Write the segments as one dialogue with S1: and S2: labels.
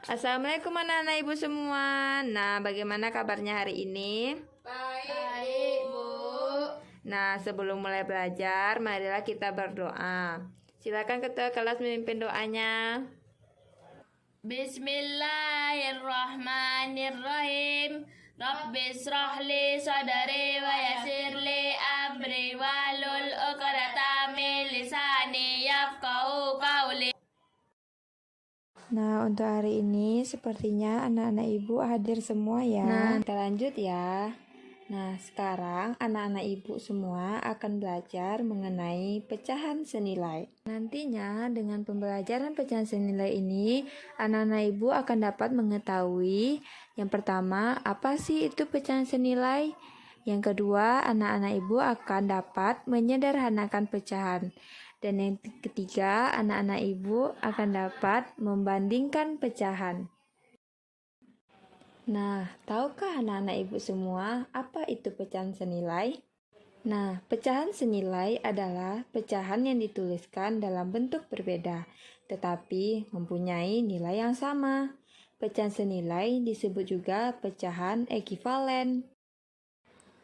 S1: Assalamualaikum anak-anak ibu semua. Nah, bagaimana kabarnya hari ini?
S2: Baik, Bu.
S1: Nah, sebelum mulai belajar, marilah kita berdoa. Silakan ketua kelas memimpin doanya.
S2: Bismillahirrahmanirrahim. Rabbi israh li sadri wa yassir li amri wahlul 'uqdatam min lisani yafqahu qawli.
S1: Nah, untuk hari ini sepertinya anak-anak ibu hadir semua ya. Nah, kita lanjut ya. Nah, sekarang anak-anak ibu semua akan belajar mengenai pecahan senilai. Nantinya dengan pembelajaran pecahan senilai ini, anak-anak ibu akan dapat mengetahui yang pertama, apa sih itu pecahan senilai? Yang kedua, anak-anak ibu akan dapat menyederhanakan pecahan. Dan yang ketiga, anak-anak ibu akan dapat membandingkan pecahan. Nah, tahukah anak-anak ibu semua apa itu pecahan senilai? Nah, pecahan senilai adalah pecahan yang dituliskan dalam bentuk berbeda, tetapi mempunyai nilai yang sama. Pecahan senilai disebut juga pecahan ekivalen.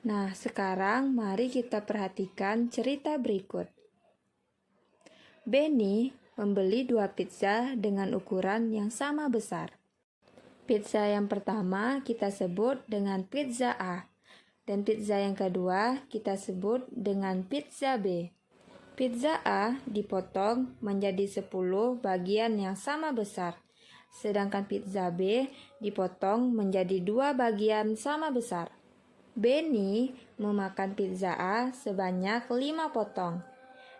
S1: Nah, sekarang mari kita perhatikan cerita berikut. Benny membeli 2 pizza dengan ukuran yang sama besar. Pizza yang pertama kita sebut dengan pizza A, dan pizza yang kedua kita sebut dengan pizza B. Pizza A dipotong menjadi 10 bagian yang sama besar, sedangkan pizza B dipotong menjadi 2 bagian sama besar. Benny memakan pizza A sebanyak 5 potong,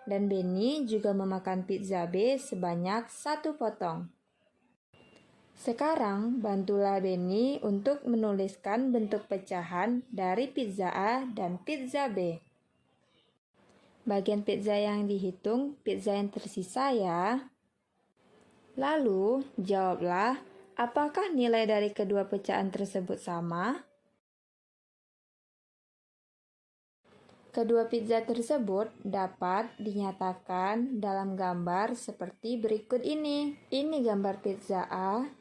S1: dan Benny juga memakan pizza B sebanyak 1 potong. Sekarang, bantulah Benny untuk menuliskan bentuk pecahan dari pizza A dan pizza B. Bagian pizza yang dihitung, pizza yang tersisa ya. Lalu, jawablah, apakah nilai dari kedua pecahan tersebut sama? Kedua pizza tersebut dapat dinyatakan dalam gambar seperti berikut ini. Ini gambar pizza A.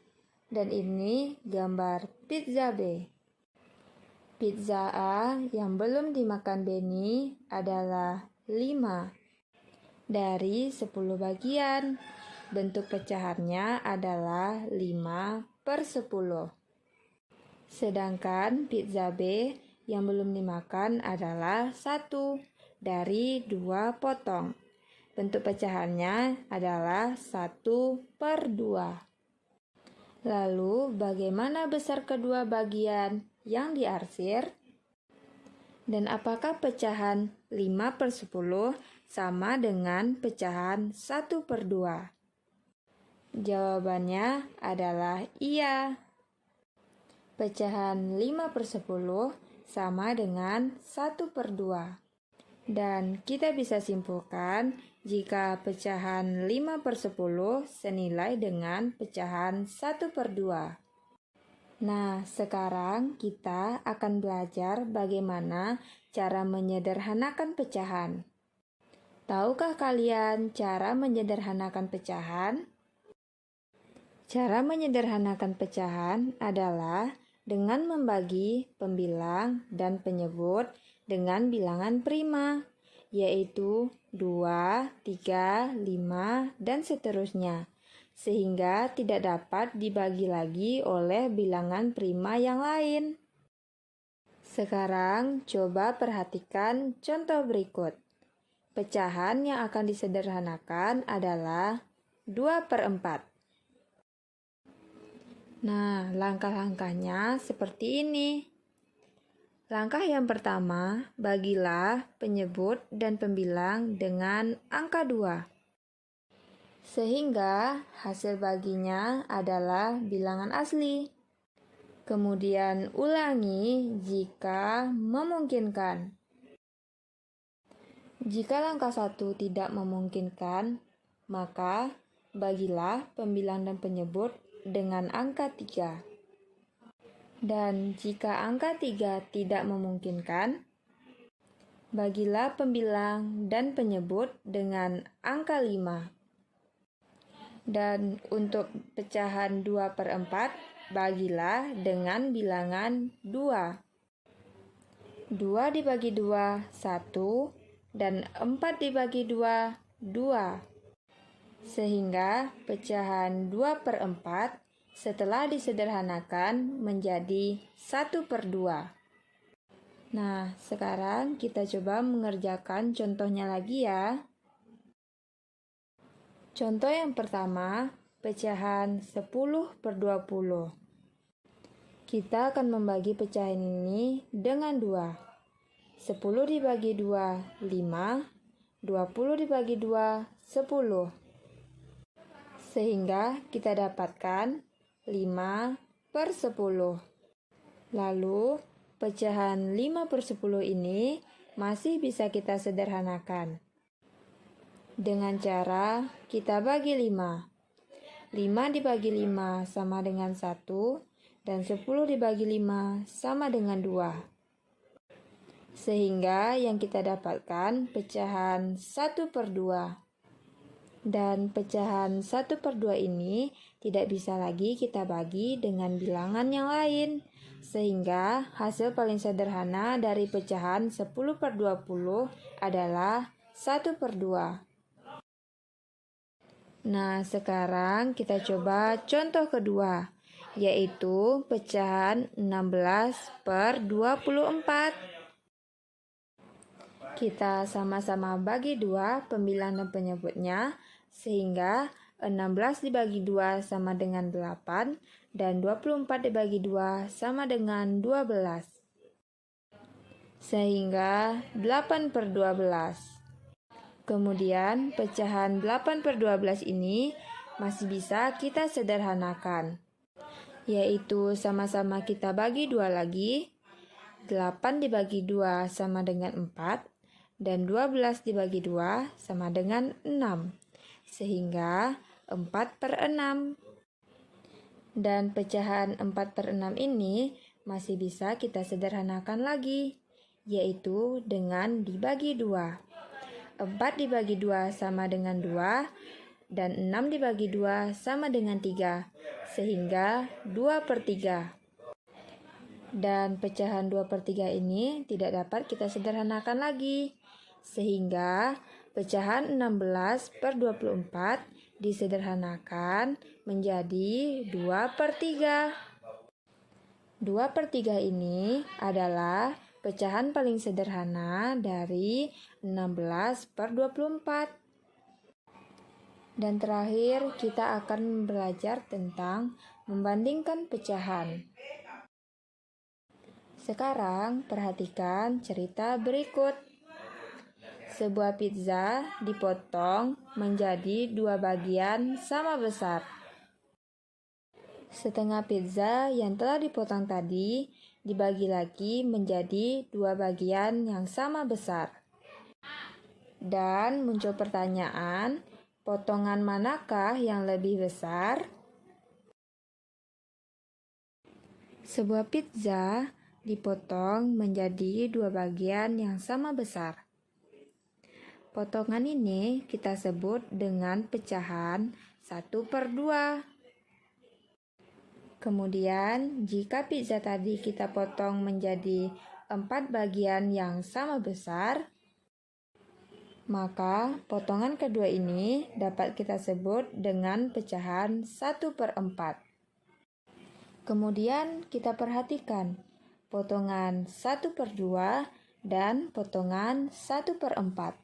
S1: Dan ini gambar pizza B. Pizza A yang belum dimakan Benny adalah 5 dari 10 bagian. Bentuk pecahannya adalah 5/10. Sedangkan pizza B yang belum dimakan adalah 1 dari 2 potong. Bentuk pecahannya adalah 1/2. Lalu, bagaimana besar kedua bagian yang diarsir? Dan apakah pecahan 5/10 sama dengan pecahan 1/2? Jawabannya adalah iya. Pecahan 5/10 sama dengan 1/2. Dan kita bisa simpulkan jika pecahan 5/10 senilai dengan pecahan 1/2. Nah, sekarang kita akan belajar bagaimana cara menyederhanakan pecahan. Tahukah kalian cara menyederhanakan pecahan? Cara menyederhanakan pecahan adalah dengan membagi pembilang dan penyebut dengan bilangan prima, yaitu 2, 3, 5, dan seterusnya, sehingga tidak dapat dibagi lagi oleh bilangan prima yang lain. Sekarang coba perhatikan contoh berikut. Pecahan yang akan disederhanakan adalah 2/4. Nah, langkah-langkahnya seperti ini. Langkah yang pertama, bagilah penyebut dan pembilang dengan angka 2. Sehingga hasil baginya adalah bilangan asli. Kemudian ulangi jika memungkinkan. Jika langkah 1 tidak memungkinkan, maka bagilah pembilang dan penyebut dengan angka 3. Dan jika angka 3 tidak memungkinkan, bagilah pembilang dan penyebut dengan angka 5. Dan untuk pecahan 2/4, bagilah dengan bilangan 2. 2 dibagi 2, 1, dan 4 dibagi 2, 2. Sehingga pecahan 2/4 setelah disederhanakan menjadi 1/2. Nah, sekarang kita coba mengerjakan contohnya lagi ya. Contoh yang pertama, pecahan 10/20. Kita akan membagi pecahan ini dengan 2. 10 dibagi 2, 5. 20 dibagi 2, 10. Sehingga kita dapatkan 5/10. Lalu, pecahan 5/10 ini masih bisa kita sederhanakan. Dengan cara kita bagi 5. 5 dibagi 5 sama dengan 1, dan 10 dibagi 5 sama dengan 2. Sehingga yang kita dapatkan pecahan 1/2. Dan pecahan 1/2 ini tidak bisa lagi kita bagi dengan bilangan yang lain. Sehingga hasil paling sederhana dari pecahan 10/20 adalah 1/2. Nah, sekarang kita coba contoh kedua, yaitu pecahan 16/24. Kita sama-sama bagi 2 pembilang dan penyebutnya, sehingga 16 dibagi 2 sama dengan 8, dan 24 dibagi 2 sama dengan 12. Sehingga 8/12. Kemudian pecahan 8/12 ini masih bisa kita sederhanakan, yaitu sama-sama kita bagi 2 lagi. 8 dibagi 2 sama dengan 4, dan 12 dibagi 2 sama dengan 6, sehingga 4/6. Dan pecahan 4/6 ini masih bisa kita sederhanakan lagi, yaitu dengan dibagi 2. 4 dibagi 2 sama dengan 2, dan 6 dibagi 2 sama dengan 3, sehingga 2/3. Dan pecahan 2/3 ini tidak dapat kita sederhanakan lagi, sehingga pecahan 16/24 disederhanakan menjadi 2/3. 2/3 ini adalah pecahan paling sederhana dari 16/24. Dan terakhir, kita akan belajar tentang membandingkan pecahan. Sekarang, perhatikan cerita berikut. Sebuah pizza dipotong menjadi 2 bagian sama besar. Setengah pizza yang telah dipotong tadi dibagi lagi menjadi 2 bagian yang sama besar. Dan muncul pertanyaan, potongan manakah yang lebih besar? Sebuah pizza dipotong menjadi 2 bagian yang sama besar. Potongan ini kita sebut dengan pecahan 1/2. Kemudian, jika pizza tadi kita potong menjadi 4 bagian yang sama besar, maka potongan kedua ini dapat kita sebut dengan pecahan 1/4. Kemudian kita perhatikan potongan 1/2 dan potongan 1/4.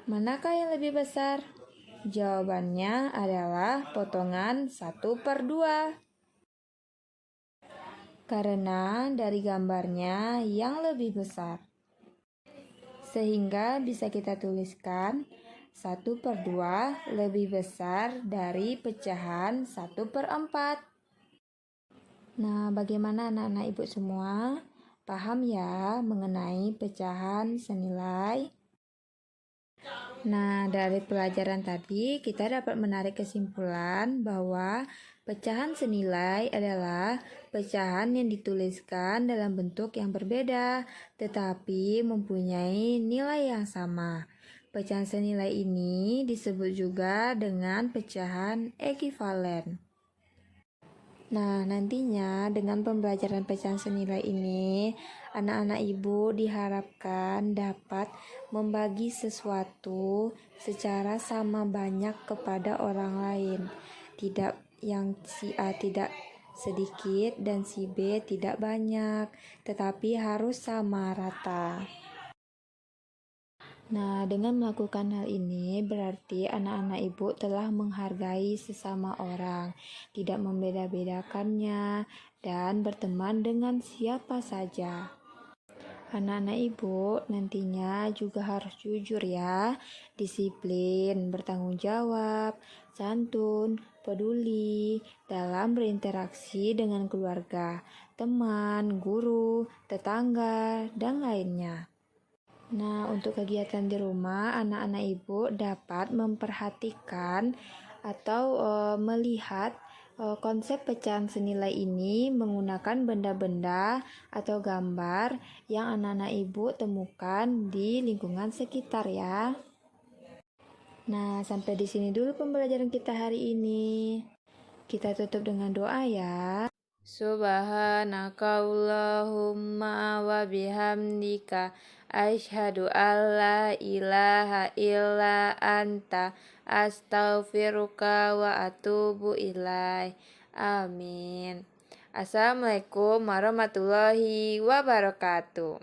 S1: Manakah yang lebih besar? Jawabannya adalah potongan 1/2. Karena dari gambarnya yang lebih besar. Sehingga bisa kita tuliskan 1/2 lebih besar dari pecahan 1/4. Nah, bagaimana anak-anak ibu semua? Paham ya mengenai pecahan senilai? Nah, dari pelajaran tadi kita dapat menarik kesimpulan bahwa pecahan senilai adalah pecahan yang dituliskan dalam bentuk yang berbeda, tetapi mempunyai nilai yang sama. Pecahan senilai ini disebut juga dengan pecahan ekivalen. Nah, nantinya dengan pembelajaran pecahan senilai ini, anak-anak ibu diharapkan dapat membagi sesuatu secara sama banyak kepada orang lain. Tidak yang si A tidak sedikit dan si B tidak banyak, tetapi harus sama rata. Nah, dengan melakukan hal ini berarti anak-anak ibu telah menghargai sesama orang, tidak membeda-bedakannya, dan berteman dengan siapa saja. Anak-anak ibu nantinya juga harus jujur ya, disiplin, bertanggung jawab, santun, peduli dalam berinteraksi dengan keluarga, teman, guru, tetangga, dan lainnya. Nah, untuk kegiatan di rumah, anak-anak ibu dapat memperhatikan atau melihat konsep pecahan senilai ini menggunakan benda-benda atau gambar yang anak-anak ibu temukan di lingkungan sekitar ya. Nah, sampai di sini dulu pembelajaran kita hari ini. Kita tutup dengan doa ya. Subhanakallahumma wa bihamdika asyhadu alla ilaha illa anta astaghfiruka wa atubu ilaik. Amin. Assalamualaikum warahmatullahi wabarakatuh.